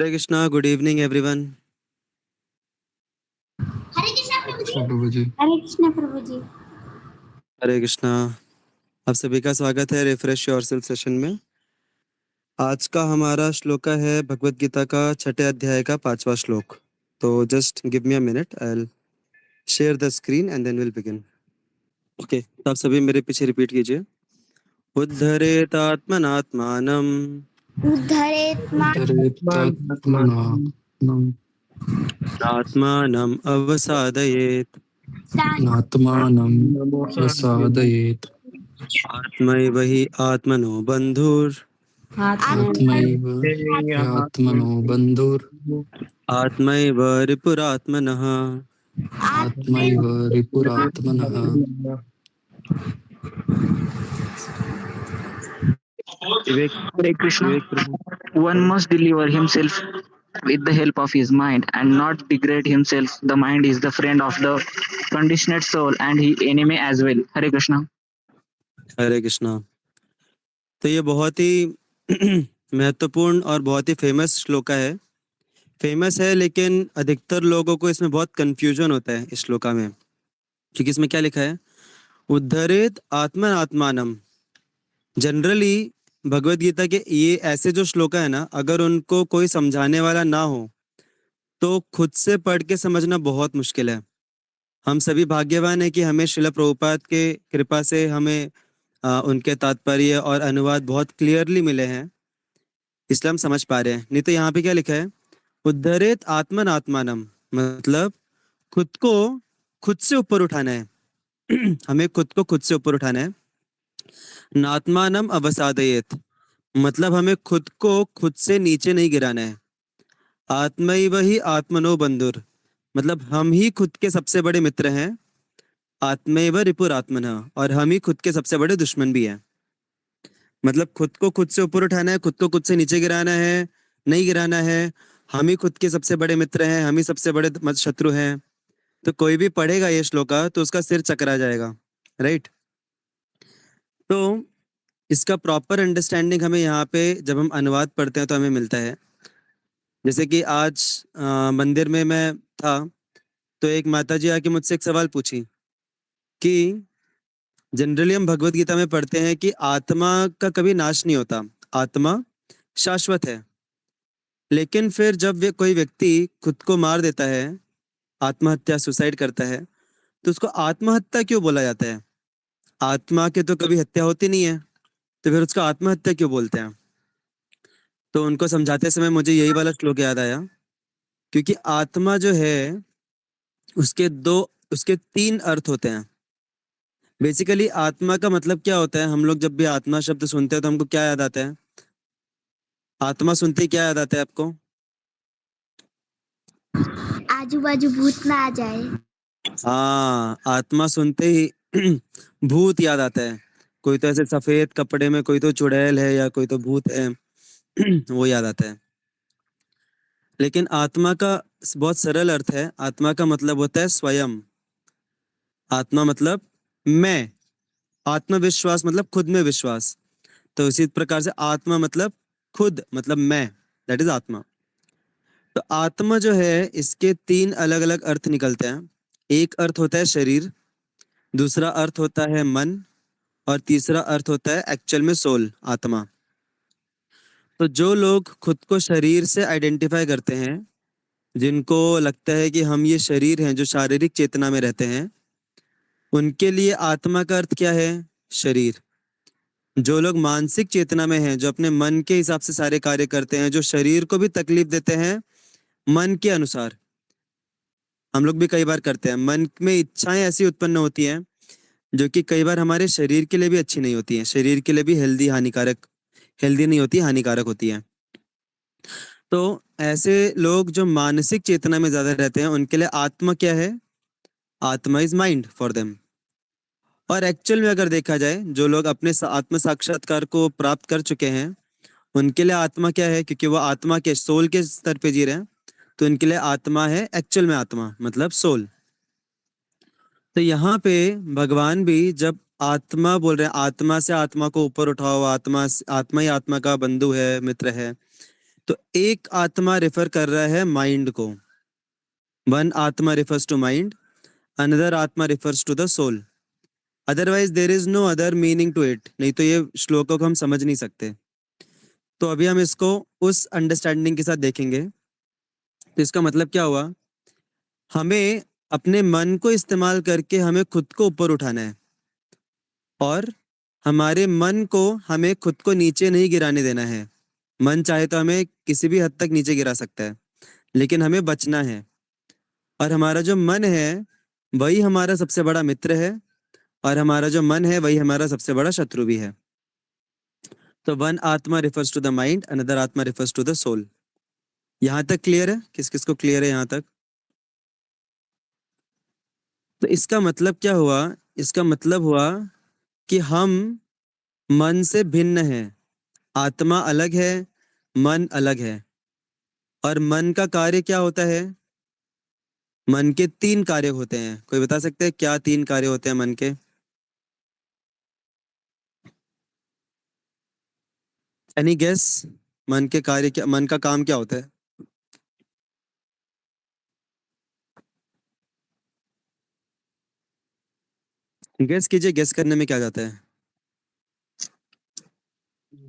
हरे Krishna, good evening everyone. हरे कृष्णा हरे प्रभु जी। कृष्णा प्रभु जी। हरे कृष्णा प्रभु जी। हरे कृष्णा। आप सभी का स्वागत है रिफ्रेश योरसेल्फ सेशन में। आज का हमारा श्लोक है भगवत गीता का 6 अध्याय का 5वां श्लोक। तो just give me a minute, I will share the screen and then will begin. Okay, तो आप सभी मेरे पीछे रिपीट कीजिए। उद्धरेत आत्मनात्मानं उद्धरेत् उद्धरेत्तात्मनात्मानं आत्मानम् अवसादयेत् नात्मानं प्रसादयेत् आत्मैव हि आत्मनो बन्धुर् आत्मैव ह्यात्मनो बन्धुर् आत्मैव रिपुरात्मनः। आत्मैव रिपुरात्मनः। Hare Krishna. One must deliver himself with the help of his mind and not degrade himself. The mind is the friend of the conditioned soul and he enemy as well. Hare Krishna. हरे कृष्णा। तो ये बहुत ही महत्वपूर्ण और बहुत ही famous shloka है। Famous है लेकिन अधिकतर लोगों को इसमें बहुत कंफ्यूजन होता है इस श्लोका में, क्योंकि इसमें क्या लिखा है, उद्धरेत आत्मन आत्मानम। जनरली भगवत गीता के ये ऐसे जो श्लोका है ना, अगर उनको कोई समझाने वाला ना हो तो खुद से पढ़ के समझना बहुत मुश्किल है। हम सभी भाग्यवान है कि हमें श्रील प्रभुपाद के कृपा से हमें उनके तात्पर्य और अनुवाद बहुत क्लियरली मिले हैं, इसलिए हम समझ पा रहे हैं। नहीं तो यहाँ पे क्या लिखा है, उद्धरेत आत्मन आत्मानम, मतलब खुद को खुद से ऊपर उठाना है। हमें खुद को खुद से ऊपर उठाना है। नात्मानम अवसादयेत, मतलब हमें खुद को खुद से नीचे नहीं गिराना है। आत्मैव ही आत्मनो बंधुर, मतलब हम ही खुद के सबसे बड़े मित्र हैं। आत्मैव रिपुरात्मनः, और हम ही खुद के सबसे बड़े दुश्मन भी हैं। मतलब खुद को खुद से ऊपर उठाना है, खुद को खुद से नीचे गिराना है, नहीं गिराना है। हम ही खुद के सबसे बड़े मित्र हैं, हम ही सबसे बड़े शत्रु हैं। तो कोई भी पढ़ेगा ये श्लोका तो उसका सिर चकरा जाएगा, राइट। तो इसका प्रॉपर अंडरस्टैंडिंग हमें यहाँ पे जब हम अनुवाद पढ़ते हैं तो हमें मिलता है। जैसे कि आज मंदिर में मैं था, तो एक माता जी आके मुझसे एक सवाल पूछी कि जनरली हम भगवत गीता में पढ़ते हैं कि आत्मा का कभी नाश नहीं होता, आत्मा शाश्वत है। लेकिन फिर जब कोई व्यक्ति खुद को मार देता है, आत्महत्या सुसाइड करता है, तो उसको आत्महत्या क्यों बोला जाता है? आत्मा के तो कभी हत्या होती नहीं है, तो फिर उसको आत्महत्या क्यों बोलते हैं? तो उनको समझाते समय मुझे यही वाला श्लोक याद आया, क्योंकि आत्मा जो है उसके 3 अर्थ होते हैं। बेसिकली आत्मा का मतलब क्या होता है? हम लोग जब भी आत्मा शब्द सुनते हैं तो हमको क्या याद आता है? आत्मा सुनते ही क्या याद आता है आपको? आजू बाजू भूत ना आ जाए। हाँ, आत्मा सुनते ही भूत याद आता है। कोई तो ऐसे सफेद कपड़े में, कोई तो चुड़ैल है या कोई तो भूत है वो याद आता है। लेकिन आत्मा का बहुत सरल अर्थ है। आत्मा का मतलब होता है स्वयं। आत्मा मतलब मैं, आत्मविश्वास मतलब खुद में विश्वास। तो इसी प्रकार से आत्मा मतलब खुद, मतलब मैं, दैट इज आत्मा। तो आत्मा जो है इसके 3 अलग अलग अर्थ निकलते हैं। एक अर्थ होता है शरीर, दूसरा अर्थ होता है मन, और तीसरा अर्थ होता है एक्चुअल में सोल, आत्मा। तो जो लोग खुद को शरीर से आइडेंटिफाई करते हैं, जिनको लगता है कि हम ये शरीर हैं, जो शारीरिक चेतना में रहते हैं, उनके लिए आत्मा का अर्थ क्या है? शरीर। जो लोग मानसिक चेतना में हैं, जो अपने मन के हिसाब से सारे कार्य करते हैं, जो शरीर को भी तकलीफ देते हैं मन के अनुसार, हम लोग भी कई बार करते हैं। मन में इच्छाएं ऐसी उत्पन्न होती हैं जो कि कई बार हमारे शरीर के लिए भी अच्छी नहीं होती हैं, शरीर के लिए भी हेल्दी नहीं होती, हानिकारक होती है। तो ऐसे लोग जो मानसिक चेतना में ज्यादा रहते हैं, उनके लिए आत्मा क्या है? आत्मा इज माइंड फॉर देम। और एक्चुअल में अगर देखा जाए, जो लोग अपने आत्म साक्षात्कार को प्राप्त कर चुके हैं, उनके लिए आत्मा क्या है? क्योंकि वो आत्मा के सोल के स्तर पे जी रहे हैं, तो इनके लिए आत्मा है एक्चुअल में आत्मा, मतलब सोल। तो यहाँ पे भगवान भी जब आत्मा बोल रहे हैं, आत्मा से आत्मा को ऊपर उठाओ, आत्मा ही आत्मा का बंधु है, मित्र है, तो एक आत्मा रेफर कर रहा है माइंड को, वन आत्मा रिफर्स टू माइंड, अनदर आत्मा refers to the soul, otherwise there is no other meaning to it, नहीं तो ये श्लोकों को हम समझ नहीं सकते। तो अभी हम इसको उस अंडरस्टैंडिंग के साथ देखेंगे। तो इसका मतलब क्या हुआ, हमें अपने मन को इस्तेमाल करके हमें खुद को ऊपर उठाना है, और हमारे मन को हमें खुद को नीचे नहीं गिराने देना है। मन चाहे तो हमें किसी भी हद तक नीचे गिरा सकता है, लेकिन हमें बचना है। और हमारा जो मन है वही हमारा सबसे बड़ा मित्र है, और हमारा जो मन है वही हमारा सबसे बड़ा शत्रु भी है। तो वन आत्मा refers to the mind, another आत्मा रिफर्स टू द सोल। यहाँ तक क्लियर है? किस किस को क्लियर है यहाँ तक? तो इसका मतलब क्या हुआ? इसका मतलब हुआ कि हम मन से भिन्न हैं, आत्मा अलग है, मन अलग है। और मन का कार्य क्या होता है? मन के 3 कार्य होते हैं। कोई बता सकते हैं क्या 3 कार्य होते हैं मन के? Any guess? मन के कार्य क्या, मन का काम क्या होता है? गेस कीजिए, गेस करने में क्या जाता है?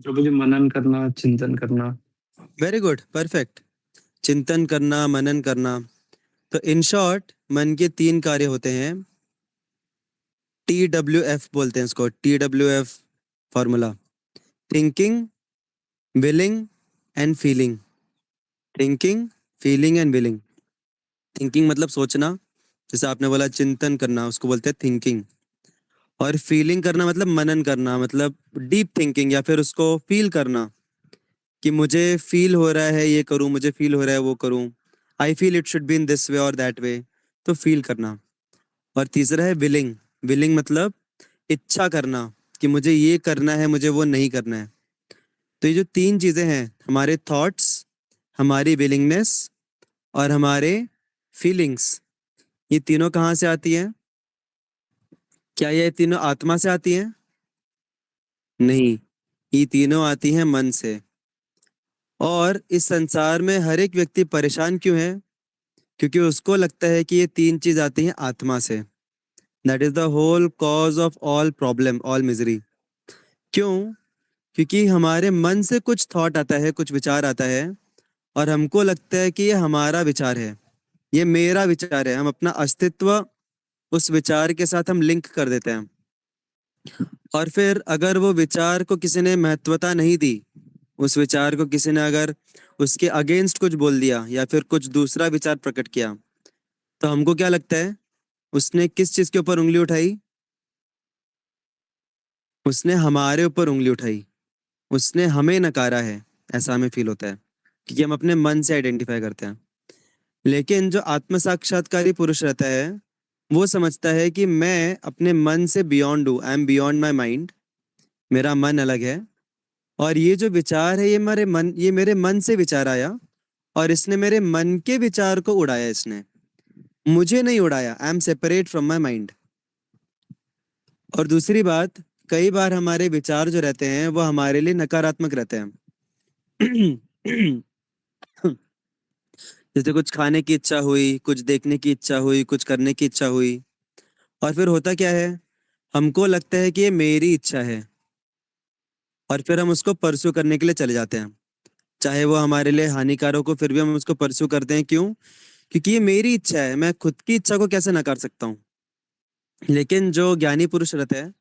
जो मुझे मनन करना, चिंतन करना। Very good, perfect. चिंतन करना, मनन करना। तो इन शॉर्ट मन के 3 कार्य होते हैं। TWF बोलते हैं इसको, TWF formula. Thinking, willing and feeling. Thinking, feeling and willing. Thinking मतलब सोचना, जैसे आपने बोला चिंतन करना, उसको बोलते हैं थिंकिंग। और फीलिंग करना मतलब मनन करना, मतलब डीप थिंकिंग, या फिर उसको फील करना कि मुझे फील हो रहा है ये करूं, मुझे फील हो रहा है वो करूं, I feel it should be in this way और दैट वे, तो फील करना। और तीसरा है विलिंग। विलिंग मतलब इच्छा करना कि मुझे ये करना है, मुझे वो नहीं करना है। तो ये जो 3 चीजें हैं, हमारे थॉट्स, हमारी विलिंगनेस और हमारे फीलिंग्स, ये तीनों कहाँ से आती हैं? क्या ये तीनों आत्मा से आती हैं? नहीं, ये तीनों आती हैं मन से। और इस संसार में हर एक व्यक्ति परेशान क्यों है? क्योंकि उसको लगता है कि ये 3 चीज आती हैं आत्मा से। That is the whole cause of all problem, all misery. क्यों? क्योंकि हमारे मन से कुछ थॉट आता है, कुछ विचार आता है, और हमको लगता है कि ये हमारा विचार है, ये मेरा विचार है। हम अपना अस्तित्व उस विचार के साथ हम लिंक कर देते हैं। और फिर अगर वो विचार को किसी ने महत्वता नहीं दी, उस विचार को किसी ने अगर उसके अगेंस्ट कुछ बोल दिया या फिर कुछ दूसरा विचार प्रकट किया, तो हमको क्या लगता है? उसने किस चीज के ऊपर उंगली उठाई? उसने हमारे ऊपर उंगली उठाई, उसने हमें नकारा है, ऐसा हमें फील होता है, क्योंकि हम अपने मन से आइडेंटिफाई करते हैं। लेकिन जो आत्म साक्षात्कारी पुरुष रहता है, वो समझता है कि मैं अपने मन से बियॉन्ड हूँ, I am beyond my mind, मेरा मन अलग है। और ये जो विचार है, ये मेरे मन से विचार आया, और इसने मेरे मन के विचार को उड़ाया, इसने मुझे नहीं उड़ाया। I am separate from my mind. और दूसरी बात, कई बार हमारे विचार जो रहते हैं वो हमारे लिए नकारात्मक रहते हैं। जैसे कुछ खाने की इच्छा हुई, कुछ देखने की इच्छा हुई, कुछ करने की इच्छा हुई, और फिर होता क्या है, हमको लगता है कि ये मेरी इच्छा है, और फिर हम उसको परस्यू करने के लिए चले जाते हैं, चाहे वो हमारे लिए हानिकारक हो, फिर भी हम उसको परस्यू करते हैं। क्यों? क्योंकि ये मेरी इच्छा है, मैं खुद की इच्छा को कैसे नकार सकता हूँ। लेकिन जो ज्ञानी पुरुष रहते हैं,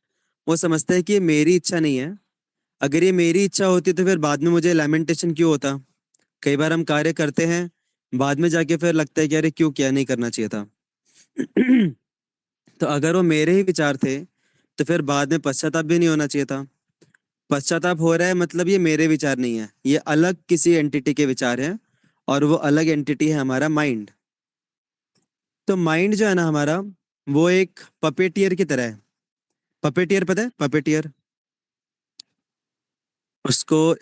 वो समझते हैं कि ये मेरी इच्छा नहीं है। अगर ये मेरी इच्छा होती तो फिर बाद में मुझे लैमेंटेशन क्यों होता? कई बार हम कार्य करते हैं, बाद में जाके फिर लगता है कि अरे क्यों किया, नहीं करना चाहिए था। तो अगर वो मेरे ही विचार थे, तो फिर बाद में पश्चाताप भी नहीं होना चाहिए था। पश्चाताप हो रहा है मतलब ये मेरे विचार नहीं है, ये अलग किसी एंटिटी के विचार हैं, और वो अलग एंटिटी है हमारा माइंड। तो माइंड जो है ना हमारा, वो एक पपेटियर की तरह है। पपेटियर पता है? पपेटियर, उसको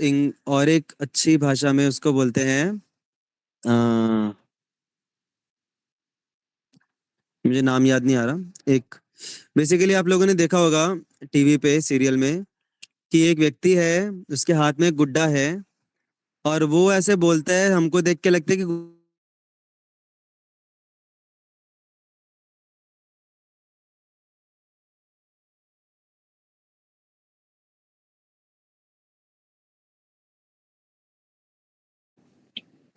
और एक अच्छी भाषा में उसको बोलते हैं, मुझे नाम याद नहीं आ रहा। एक, बेसिकली आप लोगों ने देखा होगा टीवी पे सीरियल में, कि एक व्यक्ति है, उसके हाथ में एक गुड्डा है, और वो ऐसे बोलता है, हमको देख के लगता है कि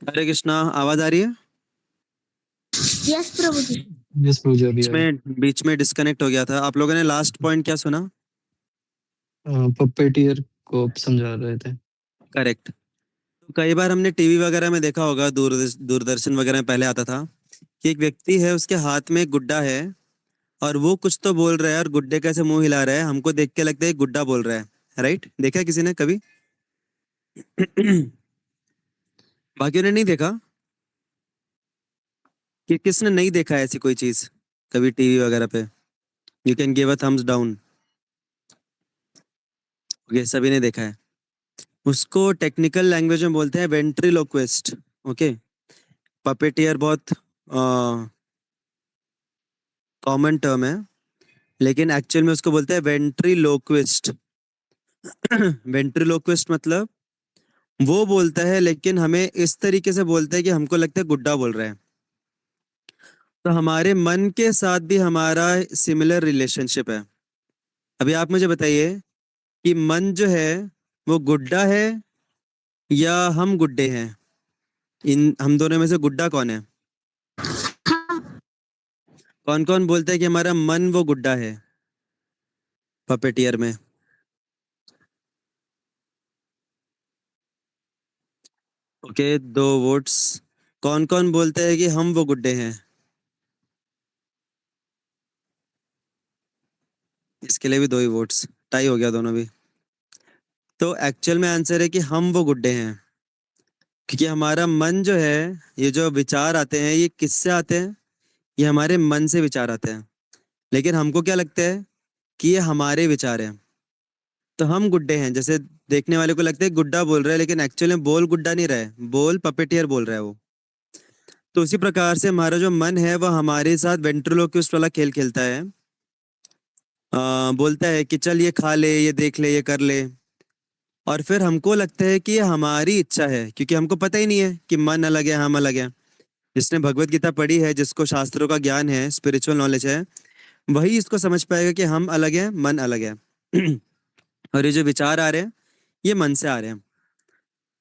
हरे कृष्णा, आवाज आ रही है? यस प्रभु जी। यस प्रभु जी, अभी आया। बीच में डिस्कनेक्ट हो गया था। आप लोगों ने लास्ट पॉइंट क्या सुना? पपेटियर को समझा रहे थे। करेक्ट। कई बार हमने टीवी वगैरह में देखा होगा, दूरदर्शन वगैरह में पहले आता था कि एक व्यक्ति है, उसके हाथ में एक गुड्डा है और वो कुछ तो बोल रहा है और गुड्डे का ऐसे मुंह हिला रहा है, हमको देख के लगता है गुड्डा बोल रहा है। राइट? देखा है किसी ने कभी? बाकियों ने नहीं देखा? कि किसने नहीं देखा है ऐसी कोई चीज कभी टीवी वगैरह पे? You can give a thumbs down. Okay, सभी ने देखा है। उसको टेक्निकल लैंग्वेज में बोलते हैं वेंट्रिलोक्विस्ट। ओके। पपेटियर बहुत कॉमन टर्म है, लेकिन एक्चुअल में उसको बोलते हैं वेंट्रिलोक्विस्ट। वेंट्रिलोक्विस्ट मतलब वो बोलता है लेकिन हमें इस तरीके से बोलता है कि हमको लगता है गुड्डा बोल रहा है। तो हमारे मन के साथ भी हमारा सिमिलर रिलेशनशिप है। अभी आप मुझे बताइए कि मन जो है वो गुड्डा है या हम गुड्डे हैं? इन हम दोनों में से गुड्डा कौन है? हम कौन कौन बोलता है कि हमारा मन वो गुड्डा है पपेटियर में? Okay, 2 votes. कौन कौन बोलते हैं कि हम वो गुड्डे हैं? इसके लिए भी 2 ही वोट्स। टाई हो गया दोनों भी। तो एक्चुअल में आंसर है कि हम वो गुड्डे हैं, क्योंकि हमारा मन जो है, ये जो विचार आते हैं ये किससे आते हैं? ये हमारे मन से विचार आते हैं। लेकिन हमको क्या लगता है कि ये हमारे विचार हैं। तो हम गुड्डे हैं। जैसे देखने वाले को लगता है गुड्डा बोल रहा है, लेकिन एक्चुअली में बोल गुड्डा नहीं रहा है, बोल पपेटियर बोल रहा है वो। तो उसी प्रकार से हमारा जो मन है वह हमारे साथ वेंट्रोलोक्विस्ट वाला खेल खेलता है। बोलता है कि चल ये खा ले, ये देख ले, ये कर ले। और फिर हमको लगता है कि ये हमारी इच्छा है, क्योंकि हमको पता ही नहीं है कि मन अलग है, हम अलग है। जिसने भगवत गीता पढ़ी है, जिसको शास्त्रों का ज्ञान है, स्पिरिचुअल नॉलेज है, वही इसको समझ पाएगा कि हम अलग हैं, मन अलग है। और ये जो विचार आ रहे हैं ये मन से आ रहे हैं।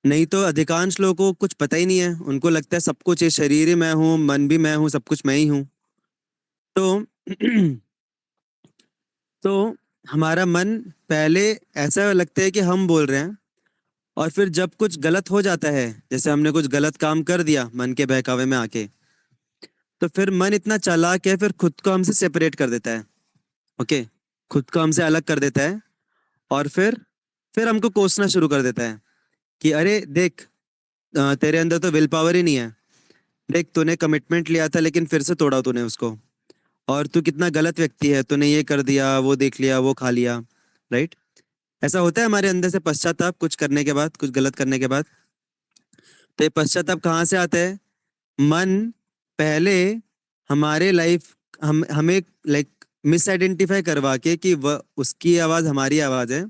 नहीं तो अधिकांश लोगों को कुछ पता ही नहीं है, उनको लगता है सब कुछ, ये शरीर ही मैं हूँ, मन भी मैं हूँ, सब कुछ मैं ही हूँ। तो तो हमारा मन पहले ऐसा लगता है कि हम बोल रहे हैं, और फिर जब कुछ गलत हो जाता है, जैसे हमने कुछ गलत काम कर दिया मन के बहकावे में आके, तो फिर मन इतना चालाक है, फिर खुद को हमसे सेपरेट कर देता है। ओके, खुद को हमसे अलग कर देता है। और फिर हमको कोसना शुरू कर देता है कि अरे देख, तेरे अंदर तो विल पावर ही नहीं है। देख, तूने कमिटमेंट लिया था लेकिन फिर से तोड़ा तूने उसको। और तू कितना गलत व्यक्ति है, तूने ये कर दिया, वो देख लिया, वो खा लिया। राइट? ऐसा होता है हमारे अंदर से पश्चाताप, कुछ करने के बाद, कुछ गलत करने के बाद। तो ये पश्चाताप कहाँ से आता है? मन पहले हमारे लाइफ, हम हमें लाइक मिस आइडेंटिफाई करवा के कि वह, उसकी आवाज़ हमारी आवाज़ है,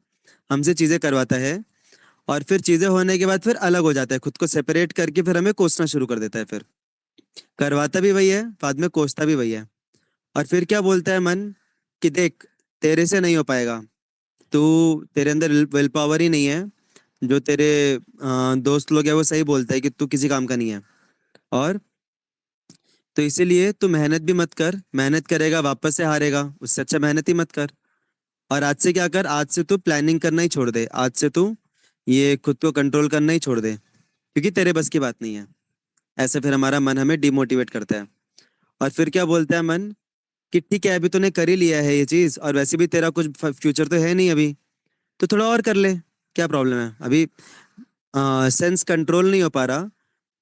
हमसे चीज़ें करवाता है। और फिर चीज़ें होने के बाद फिर अलग हो जाता है, खुद को सेपरेट करके फिर हमें कोसना शुरू कर देता है। फिर करवाता भी वही है, बाद में कोसता भी वही है। और फिर क्या बोलता है मन? कि देख, तेरे से नहीं हो पाएगा, तू, तेरे अंदर विल पावर ही नहीं है। जो तेरे दोस्त लोग हैं वो सही बोलता है कि तू किसी काम का नहीं है। और तो इसीलिए तू मेहनत भी मत कर, मेहनत करेगा वापस से हारेगा, उससे अच्छा मेहनत ही मत कर। और आज से क्या कर, आज से तू प्लानिंग करना ही छोड़ दे, आज से तू ये खुद को कंट्रोल करना ही छोड़ दे, क्योंकि तेरे बस की बात नहीं है। ऐसे फिर हमारा मन हमें डिमोटिवेट करता है। और फिर क्या बोलता है मन? कि ठीक है, अभी तूने कर ही लिया है ये चीज़, और वैसे भी तेरा कुछ फ्यूचर तो है नहीं अभी, तो थोड़ा और कर ले, क्या प्रॉब्लम है अभी? सेंस कंट्रोल नहीं हो पा रहा,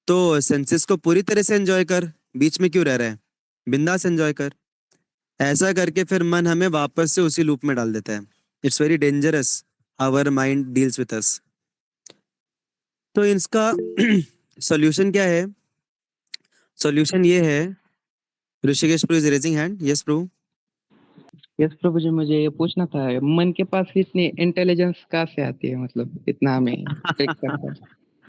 तो सेंसेस को पूरी तरह से एंजॉय कर, बीच में क्यों रह रहा है? बिंदास एंजॉय कर। ऐसा करके फिर मन हमें वापस से उसी लूप में डाल देता है। It's very dangerous, our mind deals with us. तो इसका सॉल्यूशन क्या है? सॉल्यूशन ये है। ऋषिकेश प्रो इज रेजिंग हैंड। यस प्रो। यस प्रभु जी, मुझे ये पूछना था, मन के पास इतनी इंटेलिजेंस कहाँ से आती है, मतलब इतना हमें ट्रिक करता है।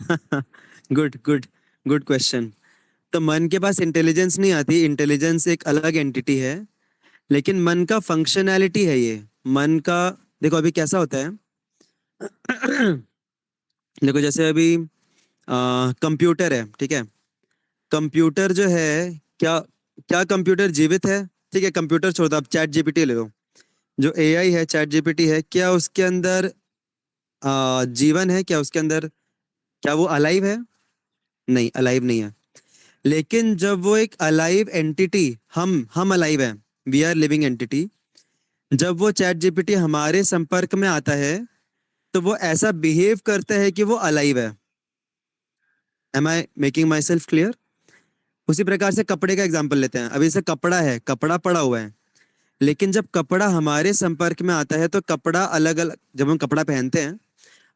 Good good good question. तो मन के पास इंटेलिजेंस नहीं आती, इंटेलिजेंस एक अलग एंटिटी है, लेकिन मन का फंक्शनैलिटी है ये। मन का, देखो अभी कैसा होता है। देखो जैसे अभी कंप्यूटर है, ठीक है। कंप्यूटर जो है, क्या क्या कंप्यूटर जीवित है? ठीक है, कंप्यूटर छोड़ दो, आप चैट जीपीटी ले लो। जो एआई है, चैट जीपीटी है, क्या उसके अंदर जीवन है? क्या उसके अंदर, क्या वो अलाइव है? नहीं, अलाइव नहीं है। लेकिन जब वो एक अलाइव एंटिटी, हम अलाइव है, वी आर लिविंग एंटिटी, जब वो चैट जीपीटी हमारे संपर्क में आता है तो वो ऐसा बिहेव करता है कि वो अलाइव है। Am I making myself clear? उसी प्रकार से कपड़े का एग्जाम्पल लेते हैं। अभी जैसे कपड़ा है, कपड़ा पड़ा हुआ है, लेकिन जब कपड़ा हमारे संपर्क में आता है तो कपड़ा अलग अलग, जब हम कपड़ा पहनते हैं,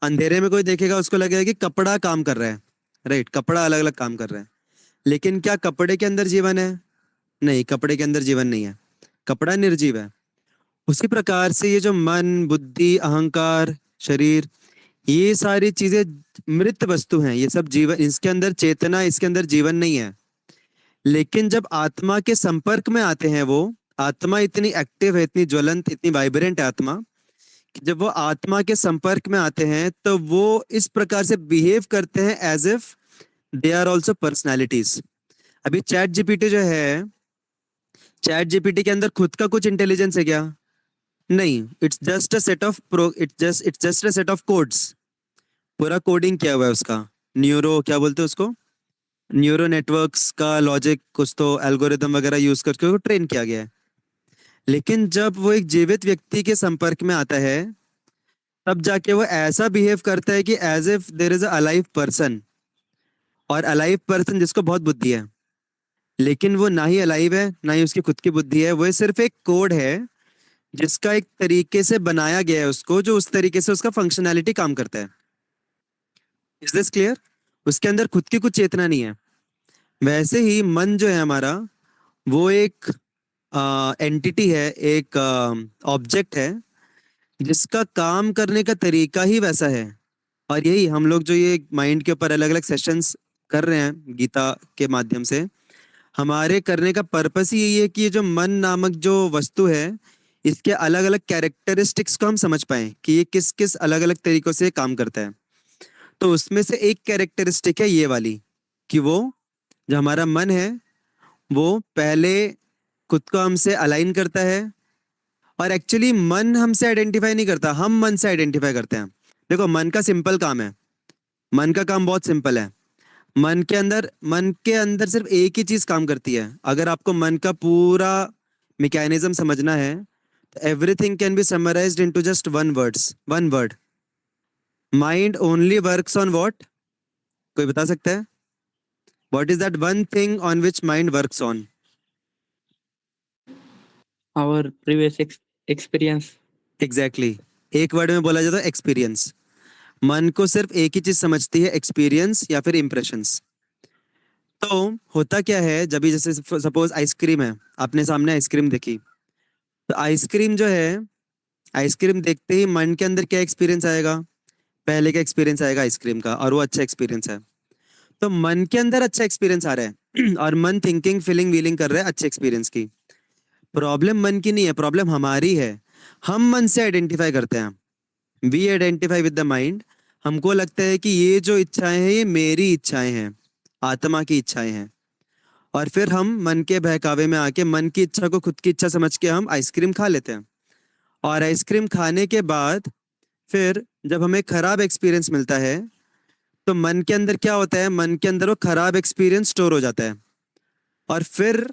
अंधेरे में कोई देखेगा उसको लगेगा कि कपड़ा काम कर रहा है, राइट, कपड़ा अलग अलग काम कर रहा है। लेकिन क्या कपड़े के अंदर जीवन है? नहीं, कपड़े के अंदर जीवन नहीं है, कपड़ा निर्जीव है। उसी प्रकार से ये जो मन, बुद्धि, अहंकार, शरीर, ये सारी चीजें मृत वस्तु हैं, ये सब जीवन, इसके अंदर चेतना, इसके अंदर जीवन नहीं है। लेकिन जब आत्मा के संपर्क में आते हैं वो, आत्मा इतनी एक्टिव है, इतनी ज्वलंत, इतनी वाइब्रेंट है आत्मा, कि जब वो आत्मा के संपर्क में आते हैं तो वो इस प्रकार से बिहेव करते हैं as if they are also personalities. अभी चैट जीपीटी जो है, चैट जीपीटी के अंदर खुद का कुछ इंटेलिजेंस है क्या? नहीं, it's just a set of pro it's just a set of codes. पूरा कोडिंग किया हुआ है उसका, न्यूरो क्या बोलते हैं उसको, न्यूरो नेटवर्क्स का लॉजिक, कुछ तो एल्गोरिदम वगैरह यूज करके वो ट्रेन किया गया है। लेकिन जब वो एक जीवित व्यक्ति के संपर्क में आता है, तब जाके वो ऐसा बिहेव करता है कि as if there is a alive person. और अलाइव पर्सन जिसको बहुत बुद्धि है, लेकिन वो ना ही अलाइव है ना ही उसकी खुद की बुद्धि है, वो सिर्फ एक कोड है जिसका एक तरीके से बनाया गया है उसको, जो उस तरीके से उसका फंक्शनैलिटी काम करता है। Is this clear? उसके अंदर खुद की कुछ चेतना नहीं है। वैसे ही मन जो है हमारा, वो एक एंटिटी है, एक ऑब्जेक्ट है जिसका काम करने का तरीका ही वैसा है। और यही हम लोग जो ये माइंड के ऊपर अलग अलग सेशंस कर रहे हैं गीता के माध्यम से, हमारे करने का पर्पस ही यही है कि ये जो मन नामक जो वस्तु है, इसके अलग अलग कैरेक्टरिस्टिक्स को हम समझ पाए कि ये किस किस अलग अलग तरीकों से काम करता है। तो उसमें से एक कैरेक्टरिस्टिक है ये वाली, कि वो जो हमारा मन है, वो पहले खुद को हमसे अलाइन करता है। और एक्चुअली मन हमसे आइडेंटिफाई नहीं करता, हम मन से आइडेंटिफाई करते हैं। देखो मन का सिंपल काम है, मन का काम बहुत सिंपल है। मन के अंदर सिर्फ एक ही चीज काम करती है। अगर आपको मन का पूरा मैकेनिज्म समझना है, तो everything can be summarised into just one word. Mind only works on what? कोई बता सकता है? What is that one thing on which mind works on? our previous experience. Exactly, एक वर्ड में बोला जाए तो एक्सपीरियंस। मन को सिर्फ एक ही चीज समझती है, एक्सपीरियंस या फिर इम्प्रेशंस। तो होता क्या है, जब भी जैसे सपोज आइसक्रीम है, आपने सामने आइसक्रीम देखी, तो आइसक्रीम जो है, आइसक्रीम देखते ही मन के अंदर क्या एक्सपीरियंस आएगा? पहले का एक्सपीरियंस आएगा आइसक्रीम का, और वो अच्छा एक्सपीरियंस है। तो मन के अंदर अच्छा एक्सपीरियंस आ रहा है और मन थिंकिंग फीलिंग वीलिंग कर रहा है अच्छे एक्सपीरियंस की। प्रॉब्लम मन की नहीं है, प्रॉब्लम हमारी है। हम मन से आइडेंटिफाई करते हैं, we identify with the mind. हमको लगता है कि ये जो इच्छाएं हैं, ये मेरी इच्छाएं हैं, आत्मा की इच्छाएं हैं। और फिर हम मन के बहकावे में आके मन की इच्छा को खुद की इच्छा समझ के हम आइसक्रीम खा लेते हैं। और आइसक्रीम खाने के बाद फिर जब हमें खराब एक्सपीरियंस मिलता है, तो मन के अंदर क्या होता है? मन के अंदर वो खराब एक्सपीरियंस स्टोर हो जाता है। और फिर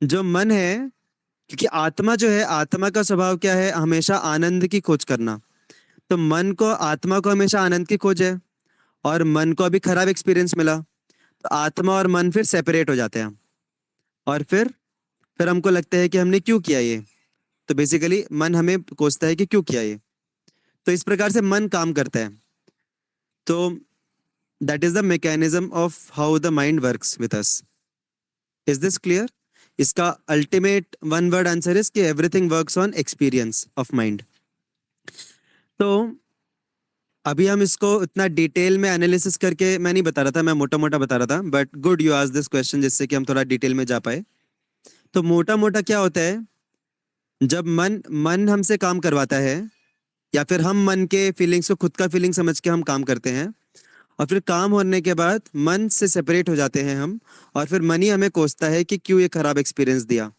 जो मन है, क्योंकि आत्मा जो है, आत्मा का स्वभाव क्या है? हमेशा आनंद की खोज करना। तो मन को, आत्मा को हमेशा आनंद की खोज है, और मन को अभी खराब एक्सपीरियंस मिला, तो आत्मा और मन फिर सेपरेट हो जाते हैं। और फिर हमको लगता है कि हमने क्यों किया ये। तो बेसिकली मन हमें कोसता है कि क्यों किया ये। तो इस प्रकार से मन काम करता है। तो that is the mechanism of how the mind works with us. Is this clear? इसका ultimate one word answer is कि everything works on experience of mind. तो अभी हम इसको इतना डिटेल में एनालिसिस करके मैं नहीं बता रहा था, मैं मोटा मोटा बता रहा था, but good you asked this question जिससे कि हम थोड़ा डिटेल में जा पाए। तो मोटा मोटा क्या होता है, जब मन मन हमसे काम करवाता है या फिर हम मन के फीलिंग्स को खुद का फीलिंग समझ के हम काम करते हैं, और फिर काम होने के बाद मन से सेपरेट हो जाते हैं हम, और फिर मन ही हमें कोसता है कि क्यों ये खराब एक्सपीरियंस दिया,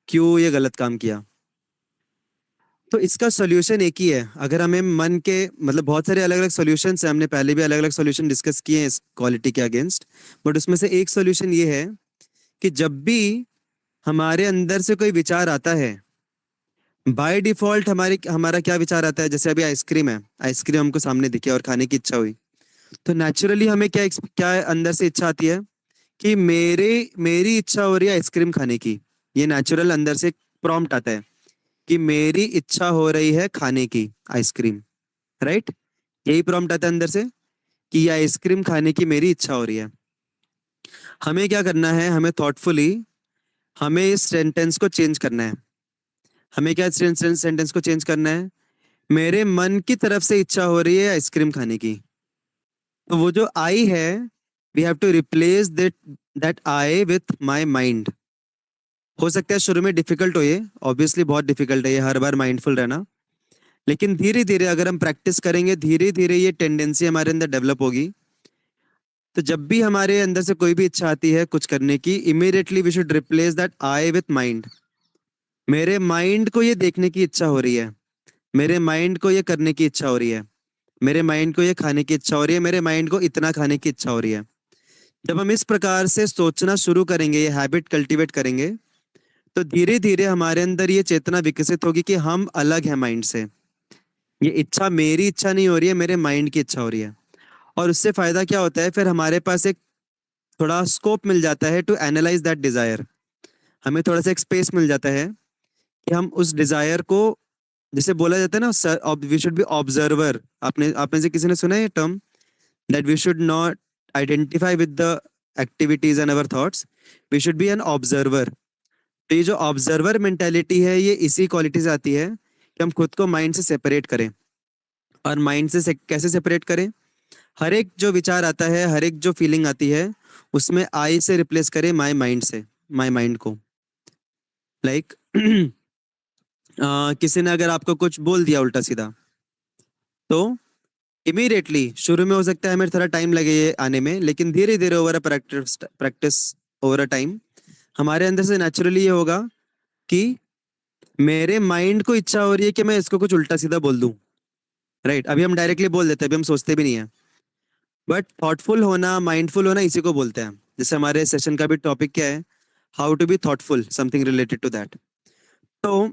क्यों ये गलत काम किया। तो इसका सॉल्यूशन एक ही है। अगर हमें मन के मतलब बहुत सारे अलग अलग सॉल्यूशंस हैं, हमने पहले भी अलग अलग सॉल्यूशन डिस्कस किए हैं इस क्वालिटी के अगेंस्ट, बट उसमें से एक सॉल्यूशन ये है कि जब भी हमारे अंदर से कोई विचार आता है, बाय डिफॉल्ट हमारा क्या विचार आता है, जैसे अभी आइसक्रीम है, आइसक्रीम हमको सामने दिखी और खाने की इच्छा हुई, तो नेचुरली हमें क्या अंदर से इच्छा आती है कि मेरी इच्छा हो रही है आइसक्रीम खाने की। ये नेचुरल अंदर से प्रॉम्प्ट आता है कि मेरी इच्छा हो रही है खाने की आइसक्रीम, राइट? यही प्रॉम्प्ट आता है अंदर से कि ये आइसक्रीम खाने की मेरी इच्छा हो रही है। हमें क्या करना है, हमें थॉटफुली हमें इस सेंटेंस को चेंज करना है। हमें क्या सेंटेंस को चेंज करना है, मेरे मन की तरफ से इच्छा हो रही है आइसक्रीम खाने की। तो वो जो आई है, we have to replace that I with my mind. हो सकता है शुरू में डिफिकल्ट हो, ये ऑब्वियसली बहुत डिफिकल्ट है ये हर बार माइंडफुल रहना, लेकिन धीरे धीरे अगर हम प्रैक्टिस करेंगे, धीरे धीरे ये टेंडेंसी हमारे अंदर डेवलप होगी। तो जब भी हमारे अंदर से कोई भी इच्छा आती है कुछ करने की, immediately we should replace that I with mind. मेरे माइंड को ये देखने की इच्छा हो रही है, मेरे माइंड को ये करने की इच्छा हो रही है, मेरे माइंड को ये खाने की इच्छा हो रही है, मेरे माइंड को इतना खाने की इच्छा हो रही है। जब हम इस प्रकार से सोचना शुरू करेंगे, ये हैबिट कल्टीवेट करेंगे, तो धीरे धीरे हमारे अंदर ये चेतना विकसित होगी कि हम अलग हैं माइंड से। ये इच्छा मेरी इच्छा नहीं हो रही है, मेरे माइंड की इच्छा हो रही है। और उससे फायदा क्या होता है, फिर हमारे पास एक थोड़ा स्कोप मिल जाता है टू एनालाइज दैट डिजायर। हमें थोड़ा सा एक स्पेस मिल जाता है कि हम उस डिजायर को, जैसे बोला जाता है ना, वी शुड बी ऑब्जर्वर। आपने से किसी ने सुना है ये term, that we should not identify with the activities and our thoughts, we should be an observer. तो ये जो ऑब्जर्वर मेंटेलिटी है, ये इसी क्वालिटी से आती है कि हम खुद को माइंड से सेपरेट करें। और माइंड से कैसे सेपरेट करें, हर एक जो विचार आता है, हर एक जो फीलिंग आती है, उसमें आई से रिप्लेस करें माई माइंड से, माई माइंड को। लाइक किसी ने अगर आपको कुछ बोल दिया उल्टा सीधा, तो इमीडिएटली शुरू में हो सकता है हमें थोड़ा टाइम लगे ये आने में, लेकिन धीरे धीरे over a practice over a time हमारे अंदर से नेचुरली ये होगा कि मेरे माइंड को इच्छा हो रही है कि मैं इसको कुछ उल्टा सीधा बोल दूं, राइट? अभी हम डायरेक्टली बोल देते हैं, अभी हम सोचते भी नहीं है, बट थॉटफुल होना, माइंडफुल होना, इसी को बोलते हैं। जैसे हमारे सेशन का भी टॉपिक क्या है, how to be thoughtful, something related to that. तो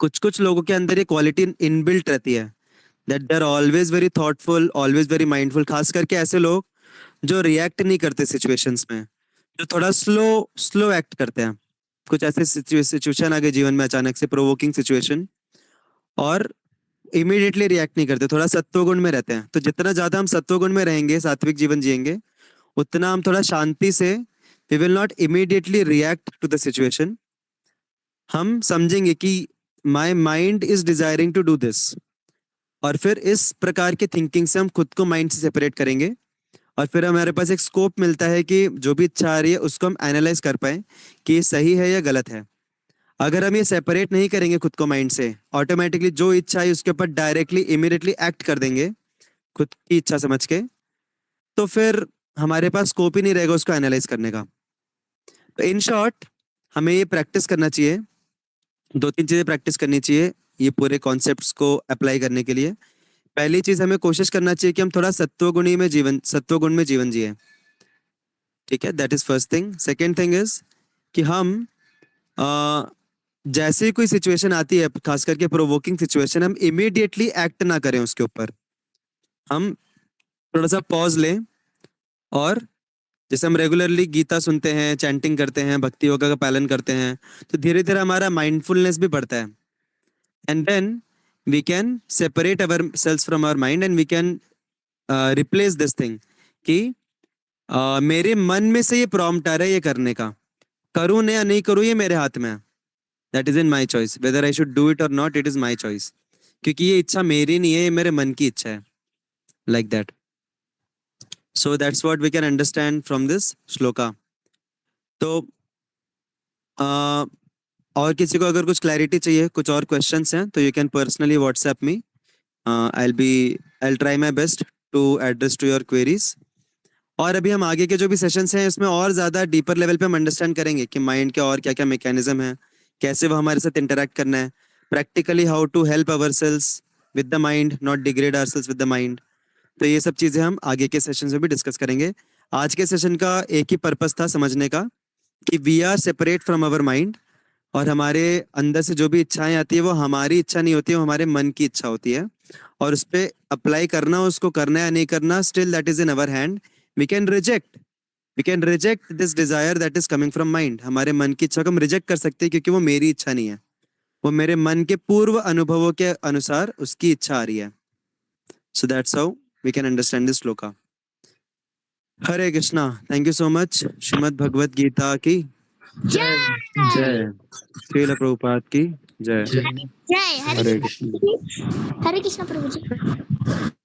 कुछ कुछ लोगों के अंदर ये क्वालिटी इनबिल्ट रहती है, that they are always very thoughtful, always very mindful. खास करके ऐसे लोग जो रिएक्ट नहीं करते सिचुएशंस में, जो थोड़ा स्लो स्लो एक्ट करते हैं। कुछ ऐसे सिचुएशन आ गए जीवन में अचानक से, प्रोवोकिंग सिचुएशन, और इमीडिएटली रिएक्ट नहीं करते, थोड़ा सत्वगुण में रहते हैं। तो जितना ज्यादा हम सत्वगुण में रहेंगे, सात्विक जीवन जिएंगे, उतना हम थोड़ा शांति से, we will not immediately react to the situation. हम समझेंगे कि my mind is desiring to do this, और फिर इस प्रकार की थिंकिंग से हम खुद को माइंड से सेपरेट करेंगे, और फिर हमारे पास एक स्कोप मिलता है कि जो भी इच्छा आ रही है उसको हम एनालाइज कर पाए कि ये सही है या गलत है। अगर हम ये सेपरेट नहीं करेंगे खुद को माइंड से, ऑटोमेटिकली जो इच्छा है उसके ऊपर डायरेक्टली इमीडिएटली एक्ट कर देंगे खुद की इच्छा समझ के, तो फिर हमारे पास स्कोप ही नहीं रहेगा उसको एनालाइज करने का। तो इन शॉर्ट, हमें ये प्रैक्टिस करना चाहिए, 2-3 चीजें प्रैक्टिस करनी चाहिए ये पूरे कॉन्सेप्ट्स को अप्लाई करने के लिए। पहली चीज, हमें कोशिश करना चाहिए कि हम थोड़ा सत्वगुण में जीवन जिए, ठीक है? That is first thing. Second thing is कि हम जैसे ही कोई सिचुएशन आती है, खास करके प्रोवोकिंग सिचुएशन, हम इमीडिएटली एक्ट ना करें उसके ऊपर। हम थोड़ा सा पॉज लें, और जैसे हम रेगुलरली गीता सुनते हैं, चैंटिंग करते हैं, भक्ति योगा का पालन करते हैं, तो धीरे धीरे हमारा माइंडफुलनेस भी बढ़ता है, and then we can separate our selves from our mind, and we can replace this thing कि मेरे मन में से ये प्रॉम्प्ट आ रहा है ये करने का, करूँ या नहीं करूँ ये मेरे हाथ में है, that is in my choice, whether I should do it और not, it is my choice. क्योंकि ये इच्छा मेरी नहीं है, ये मेरे मन की इच्छा है, like that. So that's what we can understand from this shloka. तो और किसी को अगर कुछ क्लैरिटी चाहिए, कुछ और क्वेश्चंस हैं, तो you can personally WhatsApp me. I try my best to address to your queries. और अभी हम आगे के जो भी सेशंस हैं इसमें और ज़्यादा डीपर लेवल पे हम अंडरस्टैंड करेंगे कि माइंड के और क्या क्या मैकेनिज्म है, कैसे वो हमारे साथ इंटरेक्ट करना है, practically how to help our selves with the mind, not degrade our selves with the mind. तो ये सब चीज़ें हम आगे के सेशन में भी डिस्कस करेंगे. आज के सेशन का एक ही पर्पस था समझने का कि we are separate from our mind, और हमारे अंदर से जो भी इच्छाएं आती है वो हमारी इच्छा नहीं होती है, वो हमारे मन की इच्छा होती है. और उस पर अप्लाई करना, उसको करना या नहीं करना, still that is in our hand. We can reject this desire that is coming from mind. हमारे मन की इच्छा को हम रिजेक्ट कर सकते हैं क्योंकि वो मेरी इच्छा नहीं है, वो मेरे मन के पूर्व अनुभवों के अनुसार उसकी इच्छा आ रही है. So that's how we can understand this shloka. Hare Krishna. Thank you so much. Shrimad Bhagavad Gita की जय जय. श्रील प्रभुपाद की जय. जय जय हरे कृष्ण. हरे कृष्ण प्रभु जी.